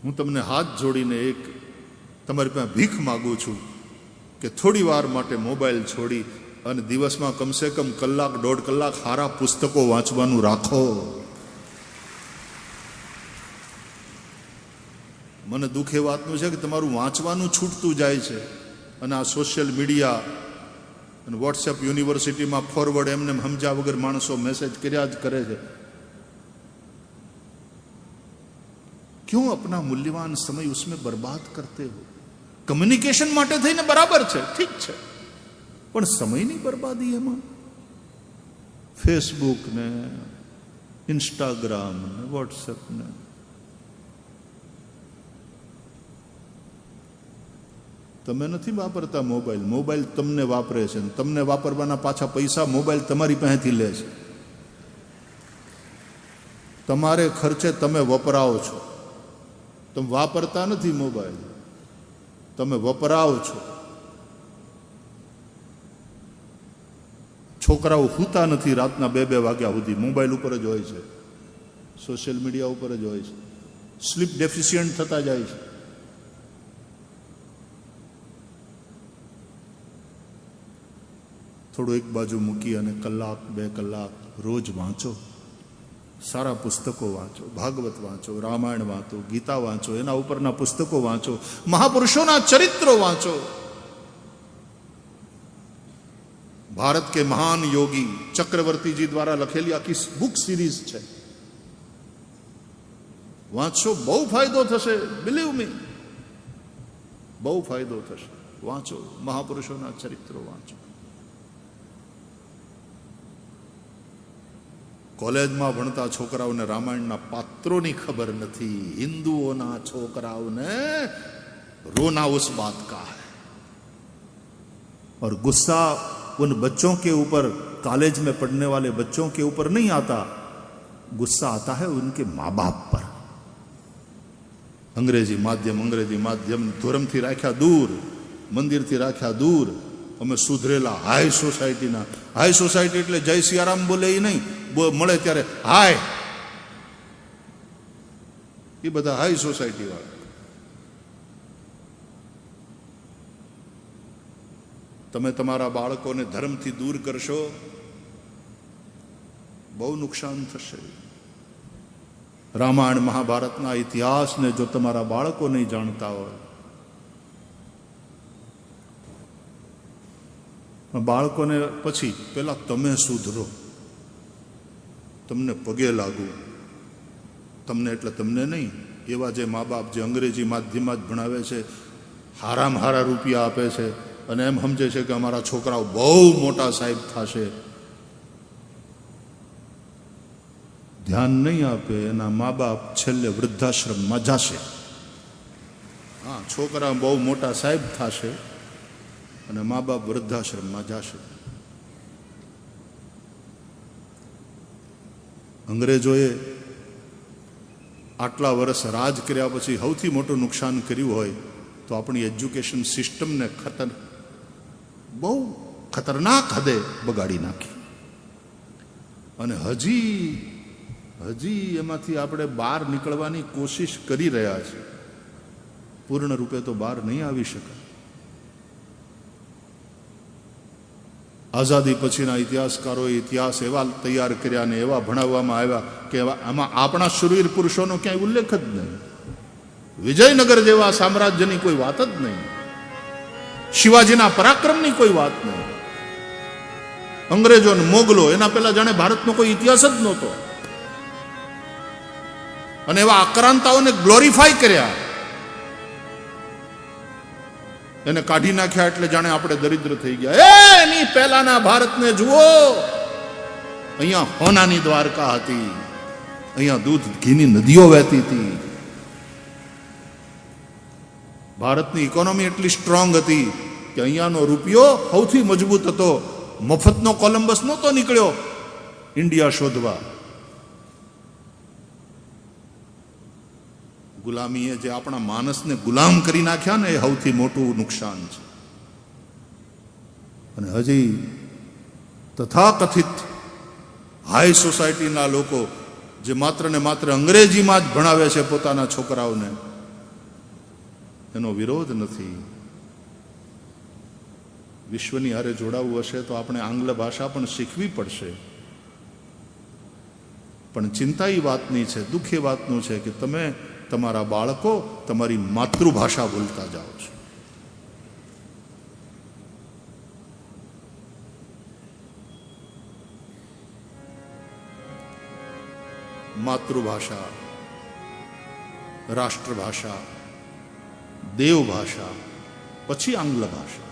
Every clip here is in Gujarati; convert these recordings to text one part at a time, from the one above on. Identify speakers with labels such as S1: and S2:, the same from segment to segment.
S1: હું તમને હાથ જોડીને એક તમારી પાસે ભીખ માગું છું કે થોડી વાર માટે મોબાઈલ છોડી અને દિવસમાં કમસે કમ કલાક દોઢ કલાક સારા પુસ્તકો વાંચવાનું રાખો. મને દુઃખ એ વાતનું છે કે તમારું વાંચવાનું છૂટતું જાય છે અને આ સોશિયલ મીડિયા અને વોટ્સએપ યુનિવર્સિટીમાં ફોરવર્ડ એમને સમજ્યા વગર માણસો મેસેજ કર્યા જ કરે છે. क्यों अपना मूल्यवान समय उसमें बर्बाद करते हो? कम्युनिकेशन માટે થઈને બરાબર છે, ઠીક છે, પણ સમયની બરબાદી એમાં ફેસબુક ને ઇન્સ્ટાગ્રામ ને વોટ્સએપ ને તમે નથી વાપરતા મોબાઈલ, મોબાઈલ તમને વાપરે છે, તમને વાપરવાના પાછા પૈસા મોબાઈલ તમારી પાસેથી લે છે. તમારે ખર્ચે તમે વપરાવો છો, તમે વાપરતા નથી મોબાઈલ, તમે વપરાવો છો. છોકરાઓ સૂતા નથી રાતના 2-2 વાગ્યા સુધી, મોબાઈલ ઉપર જ હોય છે, સોશિયલ મીડિયા ઉપર જ હોય છે, સ્લીપ ડેફિશિયન્ટ થતા જાય છે. થોડું એક બાજુ મૂકી અને કલાક 2 કલાક રોજ વાંચો, સારા પુસ્તકો વાંચો, ભાગવત વાંચો, રામાયણ વાંચો, ગીતા વાંચો, એના ઉપરના પુસ્તકો વાંચો, મહાપુરુષોના ચરિત્રો વાંચો. ભારત કે મહાન યોગી ચક્રવર્તીજી દ્વારા લખેલી આખી બુક સિરીઝ છે, વાંચો, બહુ ફાયદો થશે. બિલીવ મી, બહુ ફાયદો થશે. વાંચો, મહાપુરુષોના ચરિત્રો વાંચો. કોલેજમાં ભણતા છોકરાઓને રામાયણના પાત્રોની ખબર નથી. હિન્દુઓના છોકરાઓને રોना उस बात का है और गुस्सा उन बच्चों के ऊपर, कॉलेज में पढ़ने वाले बच्चों के ऊपर नहीं आता, गुस्सा आता है उनके माँ बाप पर. अंग्रेजी माध्यम धर्मથી રાખ્યા દૂર, મંદિરથી રાખ્યા દૂર. અમે સુધરેલા હાઈ સોસાયટીના, હાઈ સોસાયટી એટલે જય સિયારામ બોલે એ નહીં, મળે ત્યારે હાય, એ બધા હાઈ સોસાયટી વાળા. તમે તમારા બાળકોને ધર્મથી દૂર કરશો, બહુ નુકસાન થશે. રામાયણ મહાભારતના ઇતિહાસને જો તમારા બાળકો નહીં જાણતા હોય, બાળકોને પછી પેલા તમે સુધરો, તમને પગે લાગુ. તમને એટલે તમને નહીં, એવા જે મા બાપ જે અંગ્રેજી માધ્યમમાં જ ભણાવે છે, હારામાં હારા રૂપિયા આપે છે અને એમ સમજે છે કે અમારા છોકરાઓ બહુ મોટા સાહેબ થશે, ધ્યાન નહીં આપે, એના મા બાપ છેલ્લે વૃદ્ધાશ્રમમાં જશે. હા, છોકરા બહુ મોટા સાહેબ થશે અને મા બાપ વૃદ્ધાશ્રમમાં જશે. અંગ્રેજોએ આટલા વર્ષ રાજ કર્યા પછી સૌથી મોટું નુકસાન કર્યું હોય તો આપણી એજ્યુકેશન સિસ્ટમને બહુ ખતરનાક હદે બગાડી નાખી. અને હજી એમાંથી આપણે બહાર નીકળવાની કોશિશ કરી રહ્યા છીએ. પૂર્ણ રૂપે તો બહાર નહીં આવી શકાય. આઝાદી પછીના ઇતિહાસકારોએ ઇતિહાસ એવા તૈયાર કર્યા ને એવા ભણાવવામાં આવ્યા કે આમાં આપણા શૂરવીર પુરુષોનો ક્યાંય ઉલ્લેખ જ નહીં. વિજયનગર જેવા સામ્રાજ્યની કોઈ વાત જ નહીં, શિવાજીના પરાક્રમની કોઈ વાત નહીં. અંગ્રેજો ને મોગલો, એના પહેલા જાણે ભારતનો કોઈ ઇતિહાસ જ નહોતો. અને એવા આક્રાંતાઓને ગ્લોરીફાય કર્યા, એને કાઢી નાખ્યા એટલે જાણે આપણે દરિદ્ર થઈ ગયા. એની પહેલાના ભારતને જુઓ, અહીંયા હોનાની દ્વારકા હતી, અહીંયા દૂધ ઘીની નદીઓ વહેતી હતી. ભારતની ઇકોનોમી એટલી સ્ટ્રોંગ હતી કે અહીંયાનો રૂપિયો સૌથી મજબૂત હતો. મફતનો કોલંબસ નહોતો નીકળ્યો ઇન્ડિયા શોધવા. ગુલામીએ જે આપણા માનસને ગુલામ કરી નાખ્યા ને, એ સૌથી મોટું નુકસાન છે. અને હજી તથાકથિત હાઈ સોસાયટીના લોકો જે માત્ર ને માત્ર અંગ્રેજીમાં જ ભણાવે છે પોતાના છોકરાઓને, એનો વિરોધ નથી. વિશ્વની હારે જોડાવવું હશે તો આપણે આંગ્લ ભાષા પણ શીખવી પડશે. પણ ચિંતા એ વાતની છે, દુઃખ એ વાતનું છે કે તમે તમારા બાળકો તમારી માતૃભાષા ભૂલતા જાઓ છો. માતૃભાષા, રાષ્ટ્રભાષા, દેવભાષા, પછી આંગ્લ ભાષા,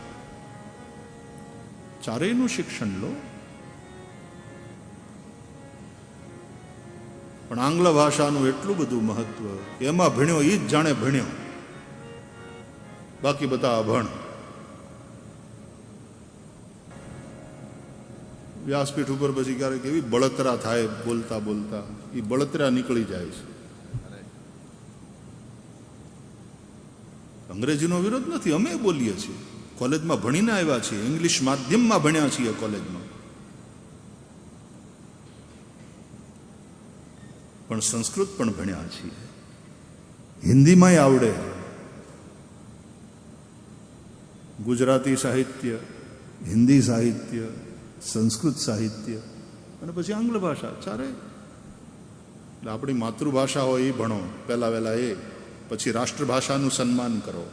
S1: ચારેયનું શિક્ષણ લો. પણ આંગ્લ ભાષાનું એટલું બધું મહત્વ, એમાં ભણ્યો એ જ જાણે ભણ્યો, બાકી બધા અભણ. વ્યાસપીઠ ઉપર પછી ક્યારેક એવી બળતરા થાય બોલતા બોલતા, એ બળતરા નીકળી જાય છે. અંગ્રેજીનો વિરોધ નથી, અમે બોલીએ છીએ, કોલેજમાં ભણીને આવ્યા છીએ, ઇંગ્લિશ માધ્યમમાં ભણ્યા છીએ કોલેજમાં, પણ સંસ્કૃત પણ ભણ્યા છીએ, હિન્દીમાંય આવડે, ગુજરાતી સાહિત્ય, હિન્દી સાહિત્ય, સંસ્કૃત સાહિત્ય અને પછી આંગ્લ ભાષા, ચારે. એટલે આપણી માતૃભાષા હોય એ ભણો પહેલા વહેલા, એ પછી રાષ્ટ્રભાષાનું સન્માન કરો.